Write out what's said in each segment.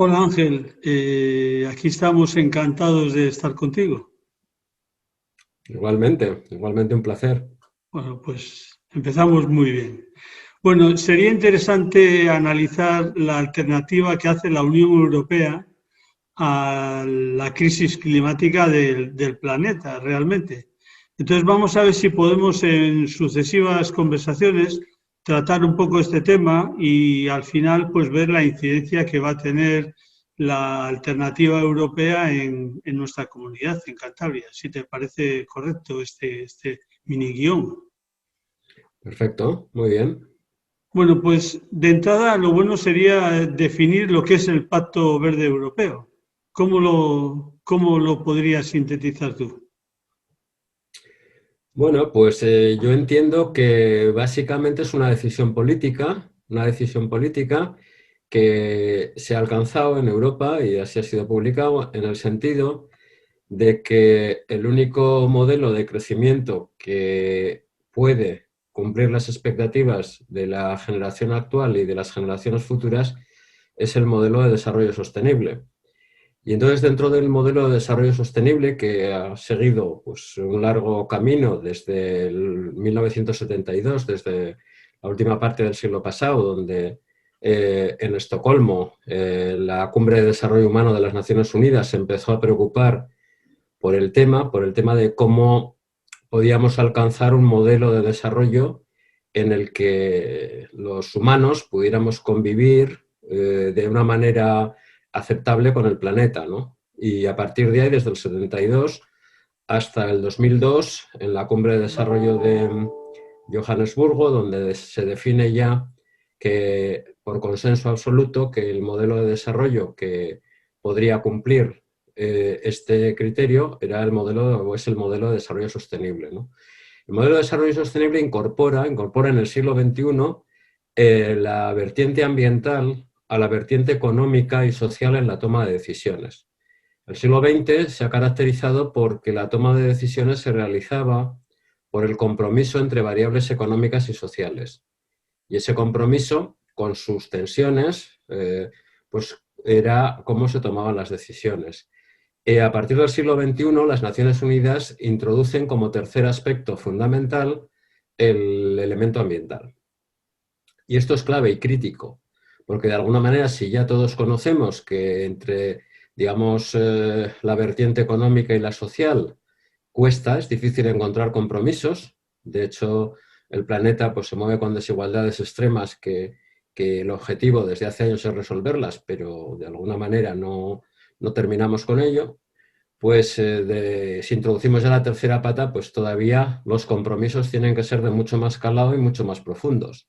Hola Ángel, aquí estamos encantados de estar contigo. Igualmente un placer. Bueno, pues empezamos muy bien. Bueno, sería interesante analizar la alternativa que hace la Unión Europea a la crisis climática del planeta, realmente. Entonces vamos a ver si podemos en sucesivas conversaciones tratar un poco este tema y al final pues ver la incidencia que va a tener la alternativa europea en nuestra comunidad, en Cantabria. Si te parece correcto este mini guión. Perfecto, muy bien. Bueno, pues de entrada lo bueno sería definir lo que es el Pacto Verde Europeo. ¿Cómo lo podrías sintetizar tú? Bueno, pues yo entiendo que básicamente es una decisión política que se ha alcanzado en Europa y así ha sido publicado en el sentido de que el único modelo de crecimiento que puede cumplir las expectativas de la generación actual y de las generaciones futuras es el modelo de desarrollo sostenible. Y entonces dentro del modelo de desarrollo sostenible que ha seguido pues, un largo camino desde el 1972, desde la última parte del siglo pasado, donde en Estocolmo la Cumbre de Desarrollo Humano de las Naciones Unidas se empezó a preocupar por el tema de cómo podíamos alcanzar un modelo de desarrollo en el que los humanos pudiéramos convivir de una manera aceptable con el planeta, ¿no? Y a partir de ahí, desde el 72 hasta el 2002, en la Cumbre de Desarrollo de Johannesburgo, donde se define ya que, por consenso absoluto, que el modelo de desarrollo que podría cumplir este criterio era el modelo, o es el modelo de desarrollo sostenible, ¿no? El modelo de desarrollo sostenible incorpora en el siglo XXI la vertiente ambiental a la vertiente económica y social en la toma de decisiones. El siglo XX se ha caracterizado porque la toma de decisiones se realizaba por el compromiso entre variables económicas y sociales. Y ese compromiso, con sus tensiones, pues era cómo se tomaban las decisiones. A partir del siglo XXI, las Naciones Unidas introducen como tercer aspecto fundamental el elemento ambiental. Y esto es clave y crítico, porque de alguna manera, si ya todos conocemos que entre, digamos, la vertiente económica y la social cuesta, es difícil encontrar compromisos. De hecho, el planeta pues, se mueve con desigualdades extremas que el objetivo desde hace años es resolverlas, pero de alguna manera no terminamos con ello. Pues si introducimos ya la tercera pata, pues todavía los compromisos tienen que ser de mucho más calado y mucho más profundos.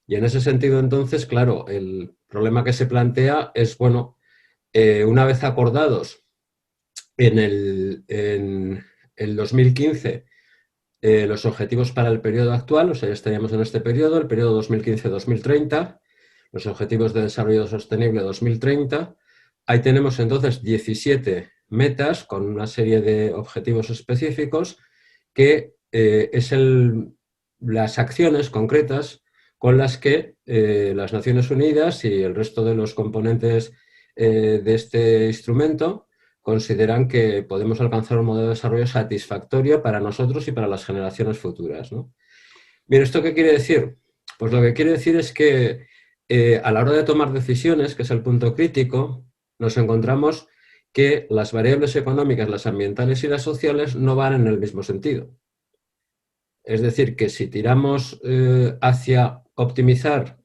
Y en ese sentido, entonces, claro, el problema que se plantea es, bueno, una vez acordados en el 2015 los objetivos para el periodo actual, o sea, ya estaríamos en este periodo, el periodo 2015-2030, los objetivos de desarrollo sostenible 2030, ahí tenemos entonces 17 metas con una serie de objetivos específicos que las acciones concretas con las que las Naciones Unidas y el resto de los componentes de este instrumento consideran que podemos alcanzar un modelo de desarrollo satisfactorio para nosotros y para las generaciones futuras, ¿no? Bien, ¿esto qué quiere decir? Pues lo que quiere decir es que a la hora de tomar decisiones, que es el punto crítico, nos encontramos que las variables económicas, las ambientales y las sociales no van en el mismo sentido. Es decir, que si tiramos hacia optimizar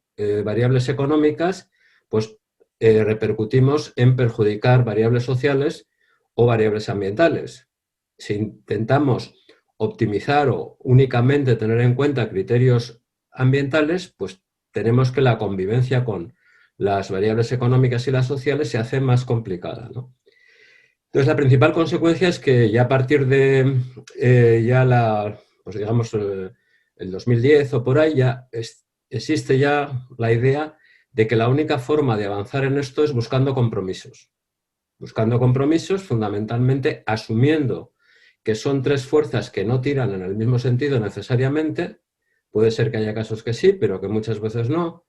variables económicas, pues repercutimos en perjudicar variables sociales o variables ambientales. Si intentamos optimizar o únicamente tener en cuenta criterios ambientales, pues tenemos que la convivencia con las variables económicas y las sociales se hace más complicada, ¿no? Entonces, la principal consecuencia es que ya a partir de pues digamos, el 2010 o por ahí, existe ya la idea de que la única forma de avanzar en esto es buscando compromisos. Buscando compromisos, fundamentalmente asumiendo que son tres fuerzas que no tiran en el mismo sentido necesariamente, puede ser que haya casos que sí, pero que muchas veces no,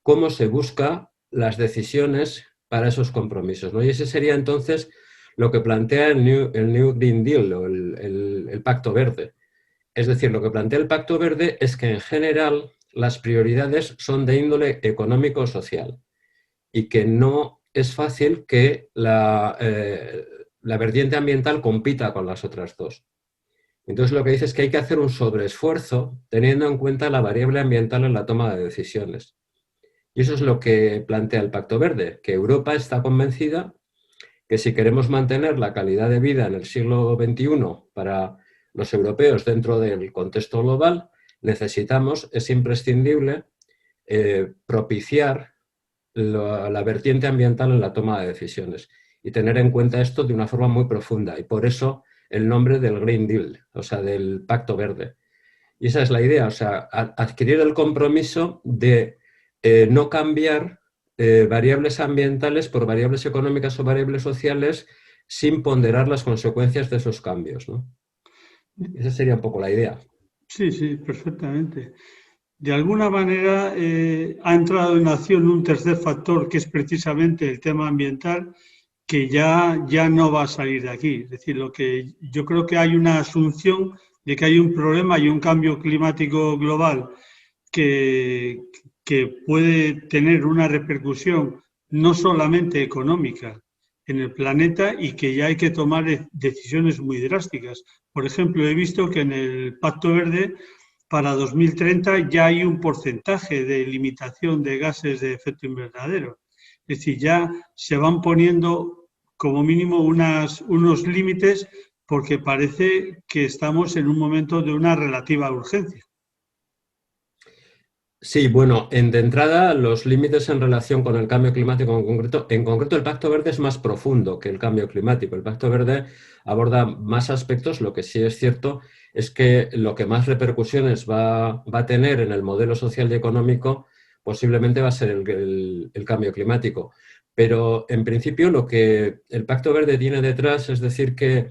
cómo se busca las decisiones para esos compromisos, ¿no? Y ese sería entonces lo que plantea el New Green Deal o el Pacto Verde. Es decir, lo que plantea el Pacto Verde es que en general las prioridades son de índole económico-social y que no es fácil que la vertiente ambiental compita con las otras dos. Entonces lo que dice es que hay que hacer un sobreesfuerzo teniendo en cuenta la variable ambiental en la toma de decisiones. Y eso es lo que plantea el Pacto Verde, que Europa está convencida que si queremos mantener la calidad de vida en el siglo XXI para los europeos dentro del contexto global, es imprescindible propiciar la vertiente ambiental en la toma de decisiones y tener en cuenta esto de una forma muy profunda. Y por eso el nombre del Green Deal, o sea, del Pacto Verde. Y esa es la idea, o sea, adquirir el compromiso de no cambiar variables ambientales por variables económicas o variables sociales sin ponderar las consecuencias de esos cambios, ¿no? Esa sería un poco la idea. Sí, sí, perfectamente. De alguna manera ha entrado en acción un tercer factor que es precisamente el tema ambiental, que ya no va a salir de aquí. Es decir, lo que yo creo que hay una asunción de que hay un problema y un cambio climático global que, que puede tener una repercusión no solamente económica en el planeta y que ya hay que tomar decisiones muy drásticas. Por ejemplo, he visto que en el Pacto Verde para 2030 ya hay un porcentaje de limitación de gases de efecto invernadero. Es decir, ya se van poniendo como mínimo unos límites porque parece que estamos en un momento de una relativa urgencia. Sí, bueno, de entrada los límites en relación con el cambio climático en concreto el Pacto Verde es más profundo que el cambio climático. El Pacto Verde aborda más aspectos, lo que sí es cierto es que lo que más repercusiones va a tener en el modelo social y económico posiblemente va a ser el cambio climático. Pero en principio lo que el Pacto Verde tiene detrás es decir que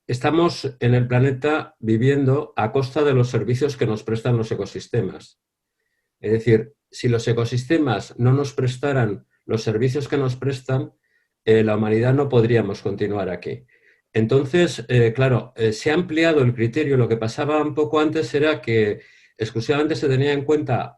estamos en el planeta viviendo a costa de los servicios que nos prestan los ecosistemas. Es decir, si los ecosistemas no nos prestaran los servicios que nos prestan, la humanidad no podríamos continuar aquí. Entonces, claro, se ha ampliado el criterio. Lo que pasaba un poco antes era que exclusivamente se tenía en cuenta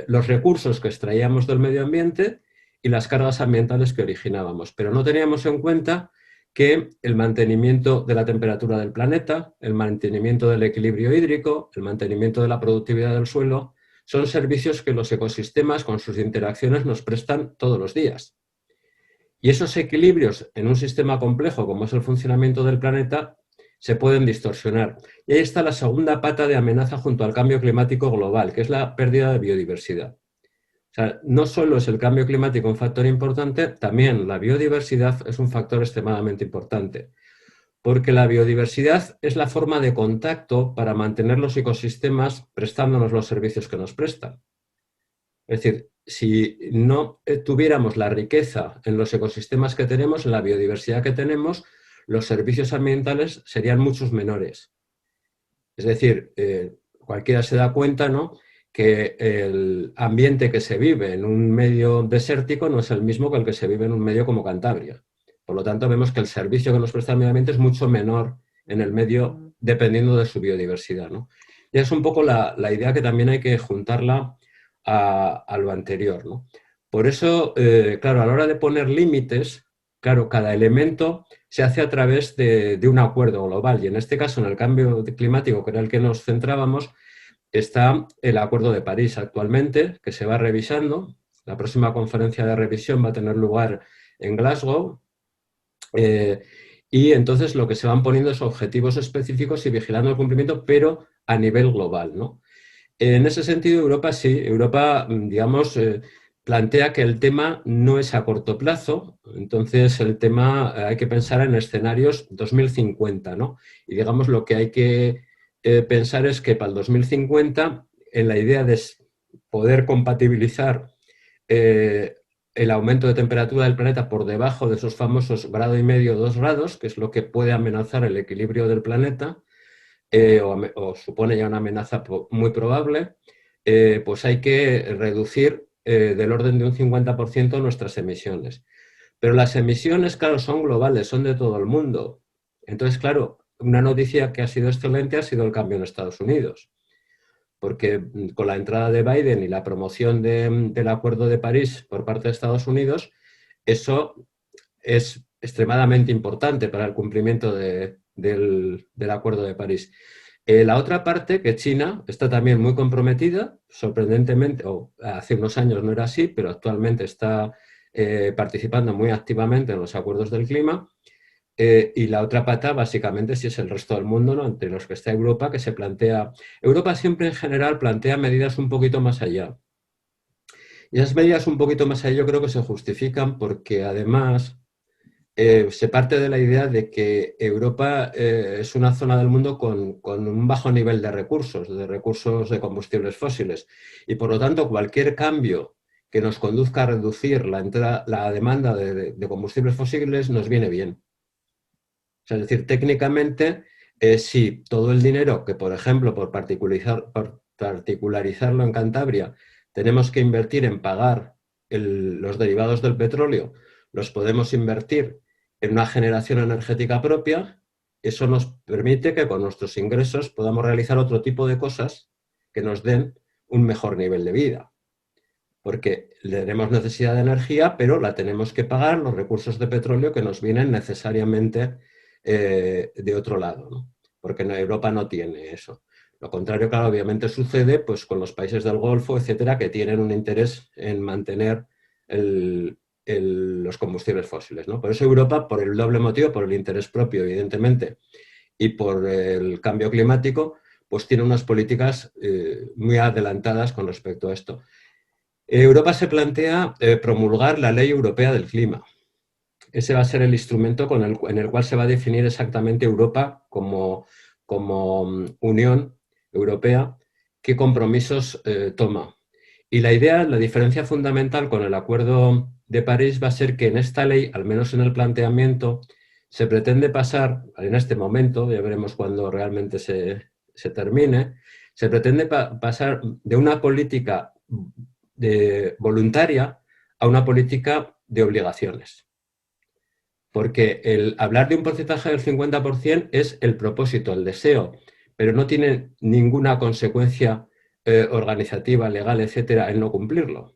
los recursos que extraíamos del medio ambiente y las cargas ambientales que originábamos, pero no teníamos en cuenta que el mantenimiento de la temperatura del planeta, el mantenimiento del equilibrio hídrico, el mantenimiento de la productividad del suelo, son servicios que los ecosistemas con sus interacciones nos prestan todos los días. Y esos equilibrios en un sistema complejo como es el funcionamiento del planeta se pueden distorsionar. Y ahí está la segunda pata de amenaza junto al cambio climático global, que es la pérdida de biodiversidad. O sea, no solo es el cambio climático un factor importante, también la biodiversidad es un factor extremadamente importante, porque la biodiversidad es la forma de contacto para mantener los ecosistemas prestándonos los servicios que nos prestan. Es decir, si no tuviéramos la riqueza en los ecosistemas que tenemos, en la biodiversidad que tenemos, los servicios ambientales serían muchos menores. Es decir, cualquiera se da cuenta, ¿no?, que el ambiente que se vive en un medio desértico no es el mismo que el que se vive en un medio como Cantabria. Por lo tanto, vemos que el servicio que nos presta el medio ambiente es mucho menor en el medio dependiendo de su biodiversidad, ¿no? Y es un poco la idea que también hay que juntarla a lo anterior, ¿no? Por eso, claro, a la hora de poner límites, claro, cada elemento se hace a través de un acuerdo global. Y en este caso, en el cambio climático, que era el que nos centrábamos, está el Acuerdo de París actualmente, que se va revisando. La próxima conferencia de revisión va a tener lugar en Glasgow. Y entonces lo que se van poniendo es objetivos específicos y vigilando el cumplimiento, pero a nivel global, ¿no? En ese sentido, Europa sí. Europa, digamos, plantea que el tema no es a corto plazo. Entonces, el tema hay que pensar en escenarios 2050, ¿no? Y digamos, lo que hay que pensar es que para el 2050, en la idea de poder compatibilizar el aumento de temperatura del planeta por debajo de esos famosos 1,5 o 2 grados, que es lo que puede amenazar el equilibrio del planeta, o supone ya una amenaza muy probable, pues hay que reducir del orden de un 50% nuestras emisiones. Pero las emisiones, claro, son globales, son de todo el mundo. Entonces, claro, una noticia que ha sido excelente ha sido el cambio en Estados Unidos, porque con la entrada de Biden y la promoción del Acuerdo de París por parte de Estados Unidos, eso es extremadamente importante para el cumplimiento del Acuerdo de París. La otra parte, que China está también muy comprometida, sorprendentemente, o hace unos años no era así, pero actualmente está participando muy activamente en los acuerdos del clima. Y la otra pata, básicamente, si es el resto del mundo, ¿no? Entre los que está Europa, que se plantea... Europa siempre, en general, plantea medidas un poquito más allá. Y esas medidas un poquito más allá yo creo que se justifican porque, además, se parte de la idea de que Europa es una zona del mundo con un bajo nivel de recursos de combustibles fósiles. Y, por lo tanto, cualquier cambio que nos conduzca a reducir la demanda de combustibles fósiles nos viene bien. O sea, es decir, técnicamente, si todo el dinero que, por ejemplo, por particularizarlo en Cantabria, tenemos que invertir en pagar los derivados del petróleo, los podemos invertir en una generación energética propia, eso nos permite que con nuestros ingresos podamos realizar otro tipo de cosas que nos den un mejor nivel de vida. Porque tenemos necesidad de energía, pero la tenemos que pagar los recursos de petróleo que nos vienen necesariamente de otro lado, ¿no? Porque Europa no tiene eso. Lo contrario, claro, obviamente sucede pues, con los países del Golfo, etcétera, que tienen un interés en mantener los combustibles fósiles, ¿no? Por eso Europa, por el doble motivo, por el interés propio, evidentemente, y por el cambio climático, pues tiene unas políticas muy adelantadas con respecto a esto. Europa se plantea promulgar la Ley Europea del Clima. Ese va a ser el instrumento en el cual se va a definir exactamente Europa como Unión Europea, qué compromisos toma. Y la idea, la diferencia fundamental con el Acuerdo de París va a ser que en esta ley, al menos en el planteamiento, se pretende pasar, en este momento, ya veremos cuando realmente se termine, se pretende pasar de una política voluntaria a una política de obligaciones. Porque el hablar de un porcentaje del 50% es el propósito, el deseo, pero no tiene ninguna consecuencia organizativa, legal, etcétera, el no cumplirlo. O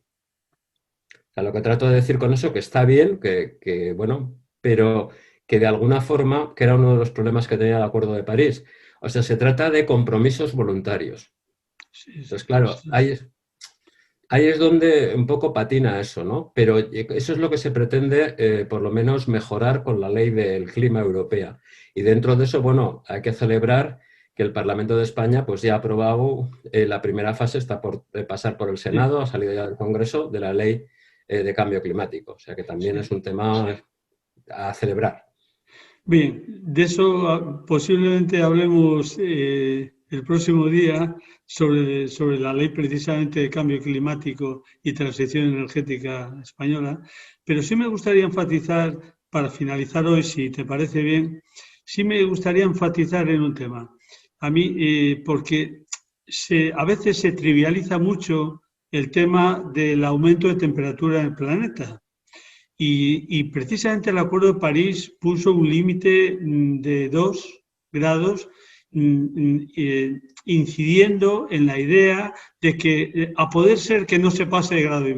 sea, lo que trato de decir con eso que está bien, bueno, pero que de alguna forma, que era uno de los problemas que tenía el Acuerdo de París, o sea, se trata de compromisos voluntarios. Entonces, claro, ahí es donde un poco patina eso, ¿no? Pero eso es lo que se pretende, por lo menos, mejorar con la Ley del Clima Europea. Y dentro de eso, bueno, hay que celebrar que el Parlamento de España pues ya ha aprobado, la primera fase está por pasar por el Senado, ha salido ya del Congreso, de la Ley de Cambio Climático. O sea que también es un tema a celebrar. Bien, de eso posiblemente hablemos el próximo día sobre la ley precisamente de cambio climático y transición energética española, pero sí me gustaría enfatizar, para finalizar hoy, si te parece bien, sí me gustaría enfatizar en un tema. A mí, porque a veces se trivializa mucho el tema del aumento de temperatura en el planeta. Y precisamente el Acuerdo de París puso un límite de 2 grados, incidiendo en la idea de que a poder ser que no se pase de 1,5 grados. O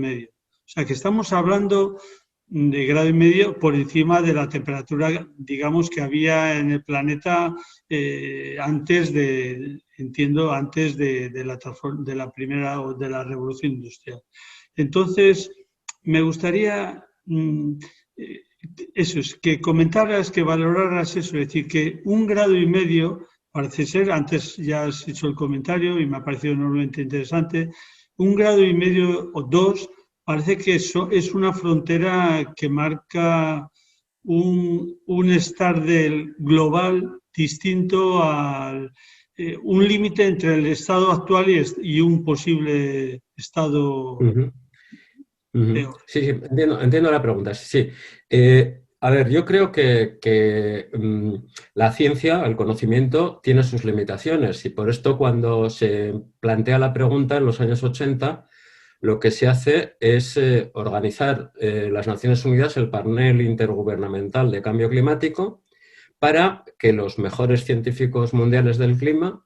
sea, que estamos hablando de 1,5 grados por encima de la temperatura, digamos, que había en el planeta antes de la primera o de la revolución industrial. Entonces, me gustaría eso es, que comentaras, que valoraras eso, es decir, que 1,5 grados parece ser, antes ya has hecho el comentario y me ha parecido enormemente interesante, 1,5 grados o 2 parece que eso es una frontera que marca un estar del global distinto al un límite entre el estado actual y un posible estado peor. Sí, sí, entiendo la pregunta. Sí. A ver, yo creo que la ciencia, el conocimiento, tiene sus limitaciones y por esto cuando se plantea la pregunta en los años 80, lo que se hace es organizar las Naciones Unidas el panel intergubernamental de cambio climático para que los mejores científicos mundiales del clima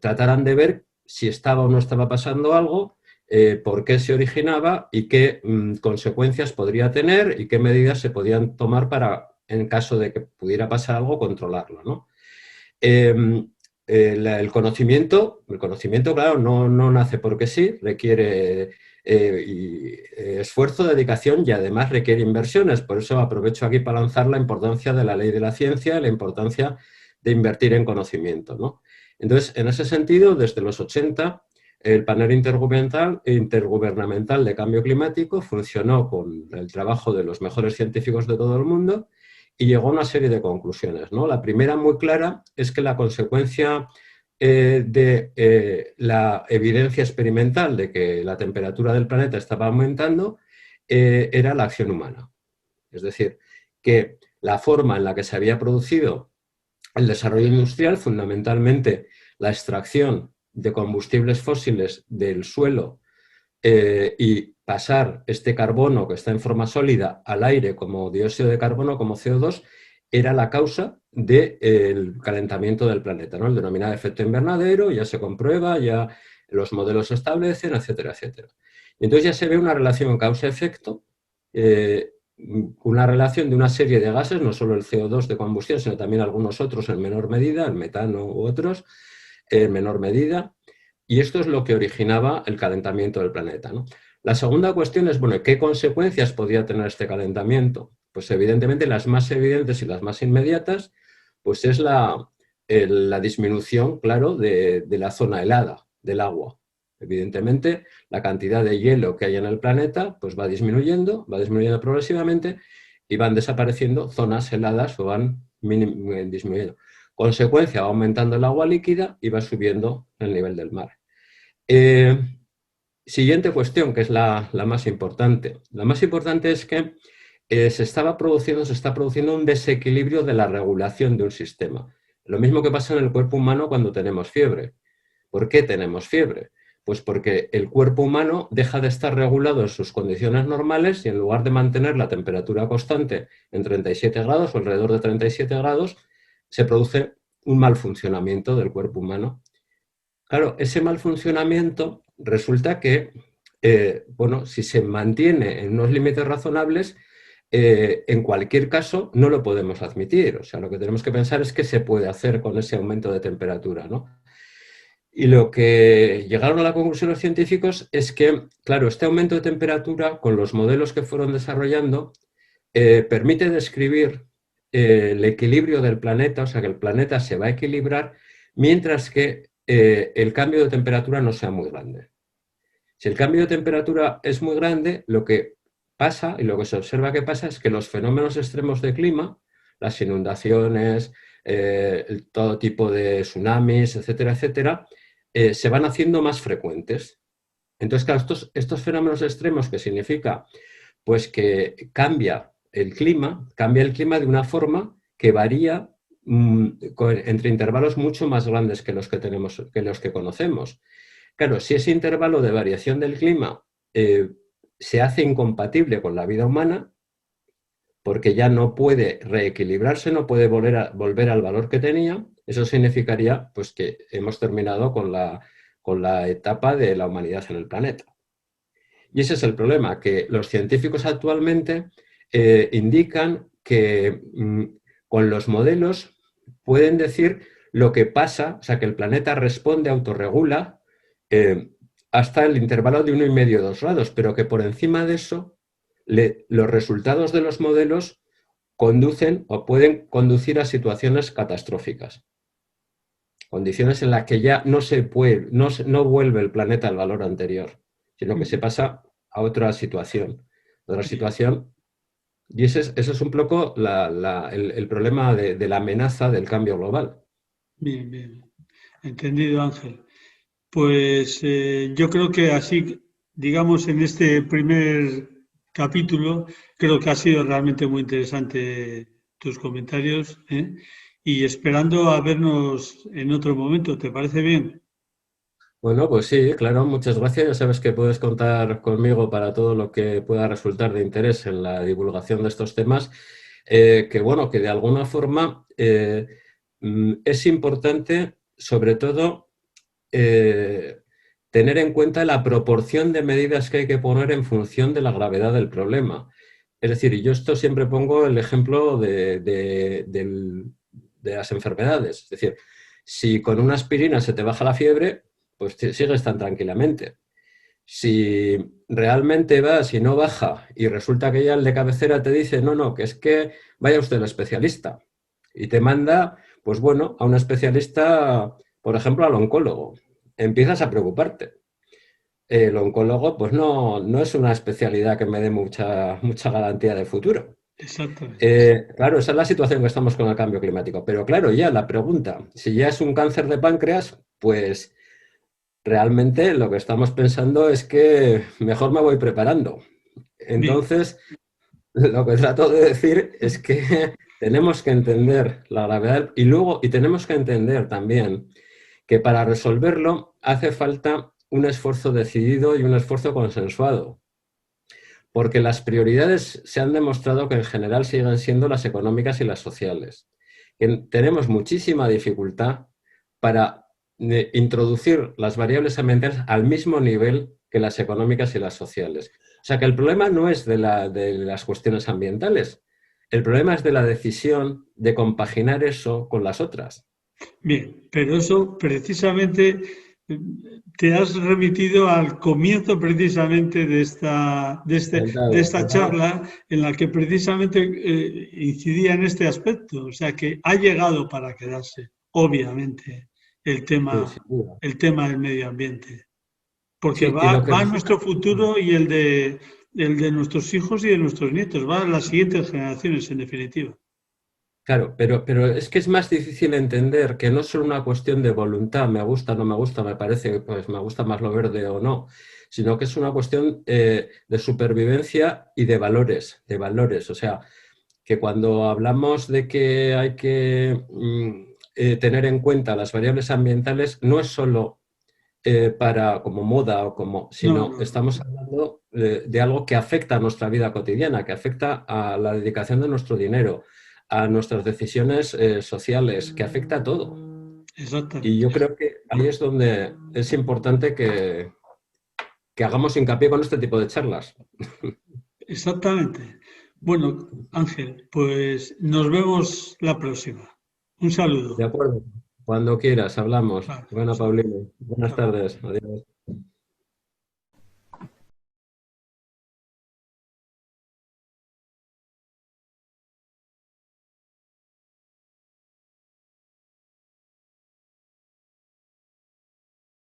trataran de ver si estaba o no estaba pasando algo, por qué se originaba y qué consecuencias podría tener y qué medidas se podían tomar para, en caso de que pudiera pasar algo, controlarlo, ¿no? El conocimiento, claro, no nace porque sí, requiere esfuerzo, dedicación y además requiere inversiones. Por eso aprovecho aquí para lanzar la importancia de la ley de la ciencia, la importancia de invertir en conocimiento, ¿no? Entonces, en ese sentido, desde los 80, el panel intergubernamental de cambio climático funcionó con el trabajo de los mejores científicos de todo el mundo y llegó a una serie de conclusiones, ¿no? La primera, muy clara, es que la consecuencia de la evidencia experimental de que la temperatura del planeta estaba aumentando era la acción humana. Es decir, que la forma en la que se había producido el desarrollo industrial, fundamentalmente la extracción de combustibles fósiles del suelo y pasar este carbono que está en forma sólida al aire como dióxido de carbono, como CO2, era la causa del calentamiento del planeta, ¿no? El denominado efecto invernadero, ya se comprueba, ya los modelos se establecen, etcétera, etcétera. Y entonces ya se ve una relación causa-efecto, una relación de una serie de gases, no solo el CO2 de combustión, sino también algunos otros en menor medida, el metano u otros, en menor medida, y esto es lo que originaba el calentamiento del planeta, ¿no? La segunda cuestión es, bueno, ¿qué consecuencias podía tener este calentamiento? Pues evidentemente las más evidentes y las más inmediatas, pues es la disminución, claro, de la zona helada, del agua. Evidentemente, la cantidad de hielo que hay en el planeta pues va disminuyendo progresivamente y van desapareciendo zonas heladas o van disminuyendo. Consecuencia, va aumentando el agua líquida y va subiendo el nivel del mar. Siguiente cuestión, que es la más importante. La más importante es que se está produciendo un desequilibrio de la regulación de un sistema. Lo mismo que pasa en el cuerpo humano cuando tenemos fiebre. ¿Por qué tenemos fiebre? Pues porque el cuerpo humano deja de estar regulado en sus condiciones normales y en lugar de mantener la temperatura constante en 37 grados o alrededor de 37 grados, se produce un mal funcionamiento del cuerpo humano. Claro, ese mal funcionamiento resulta que, bueno, si se mantiene en unos límites razonables, en cualquier caso no lo podemos admitir. O sea, lo que tenemos que pensar es qué se puede hacer con ese aumento de temperatura, ¿no? Y lo que llegaron a la conclusión los científicos es que, claro, este aumento de temperatura, con los modelos que fueron desarrollando, permite describir el equilibrio del planeta, o sea, que el planeta se va a equilibrar, mientras que el cambio de temperatura no sea muy grande. Si el cambio de temperatura es muy grande, lo que pasa y lo que se observa que pasa es que los fenómenos extremos de clima, las inundaciones, todo tipo de tsunamis, etcétera, etcétera, se van haciendo más frecuentes. Entonces, claro, estos fenómenos extremos, que significa pues que cambia el clima de una forma que varía entre intervalos mucho más grandes que los que conocemos. Claro, si ese intervalo de variación del clima se hace incompatible con la vida humana, porque ya no puede reequilibrarse, no puede volver al valor que tenía, eso significaría pues, que hemos terminado con la etapa de la humanidad en el planeta. Y ese es el problema, que los científicos actualmente indican que con los modelos pueden decir lo que pasa, o sea, que el planeta responde, autorregula, hasta el intervalo de 1,5 o 2 grados, pero que por encima de eso los resultados de los modelos conducen o pueden conducir a situaciones catastróficas. Condiciones en las que ya no vuelve el planeta al valor anterior, sino que se pasa a otra situación. Y ese es un poco el problema de la amenaza del cambio global. Bien, bien. Entendido, Ángel. Pues yo creo que así, digamos, en este primer capítulo, creo que ha sido realmente muy interesante tus comentarios, ¿eh? Y esperando a vernos en otro momento, ¿te parece bien? Bueno, pues sí, claro, muchas gracias. Ya sabes que puedes contar conmigo para todo lo que pueda resultar de interés en la divulgación de estos temas, que bueno, que de alguna forma es importante, sobre todo, eh, tener en cuenta la proporción de medidas que hay que poner en función de la gravedad del problema. Es decir, y yo esto siempre pongo el ejemplo de las enfermedades. Es decir, si con una aspirina se te baja la fiebre, pues sigues tan tranquilamente. Si realmente vas y no baja y resulta que ya el de cabecera te dice, no, no, que es que vaya usted al especialista y te manda, pues bueno, a un especialista, por ejemplo, al oncólogo, empiezas a preocuparte. El oncólogo, pues no es una especialidad que me dé mucha garantía de futuro. Exactamente. Claro, esa es la situación que estamos con el cambio climático. Pero claro, ya la pregunta, si ya es un cáncer de páncreas, pues realmente lo que estamos pensando es que mejor me voy preparando. Bien. Entonces, lo que trato de decir es que tenemos que entender la gravedad y tenemos que entender también que para resolverlo hace falta un esfuerzo decidido y un esfuerzo consensuado, porque las prioridades se han demostrado que en general siguen siendo las económicas y las sociales. Tenemos muchísima dificultad para introducir las variables ambientales al mismo nivel que las económicas y las sociales. O sea que el problema no es de las cuestiones ambientales, el problema es de la decisión de compaginar eso con las otras. Bien, pero eso precisamente eh, te has remitido al comienzo precisamente de Encantado, esta ¿verdad? charla en la que precisamente incidía en este aspecto, o sea que ha llegado para quedarse, obviamente, Sí, sin duda. el tema del medio ambiente, porque Sí, y lo que va a resulta... nuestro futuro y el de nuestros hijos y de nuestros nietos, va a las siguientes generaciones en definitiva. Claro, pero es que es más difícil entender que no es solo una cuestión de voluntad, me gusta, no me gusta, me parece, pues me gusta más lo verde o no, sino que es una cuestión de supervivencia y de valores, de valores. O sea, que cuando hablamos de que hay que tener en cuenta las variables ambientales, no es solo para como moda o como, No, sino no, no. estamos hablando de algo que afecta a nuestra vida cotidiana, que afecta a la dedicación de nuestro dinero, a nuestras decisiones sociales, que afecta a todo. Y Exactamente. yo creo que ahí es donde es importante que hagamos hincapié con este tipo de charlas. Exactamente. Bueno, Ángel, pues nos vemos la próxima. Un De saludo. acuerdo. Cuando quieras, hablamos. Vale, Bueno, chao, Paulino, buenas chao. tardes. Adiós.